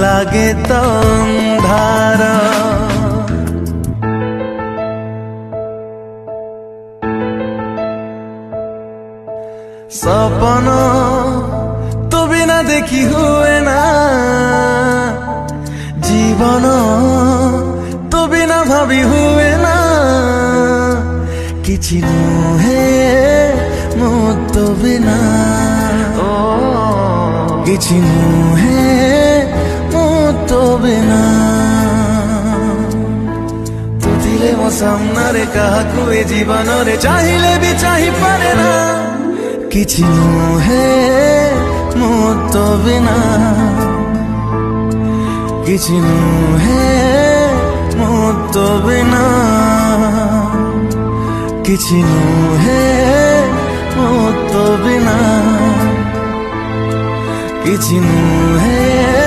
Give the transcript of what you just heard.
লাগে তো ଅନ୍ଧାର सपन तो बिना देखी हुए ना जीवन तो बिना भाबी हुए ना किछि नुहे मो तो बिना किछि नुहे मो तो बिना तू दिले मो सामने काहाकू ए जीवन रे चाहिले भी चाहि पारे ना किछि नुहे मो तो बिना किछि नुहे मो तो बिना किछि नुहे मो तो बिना किछि नुहे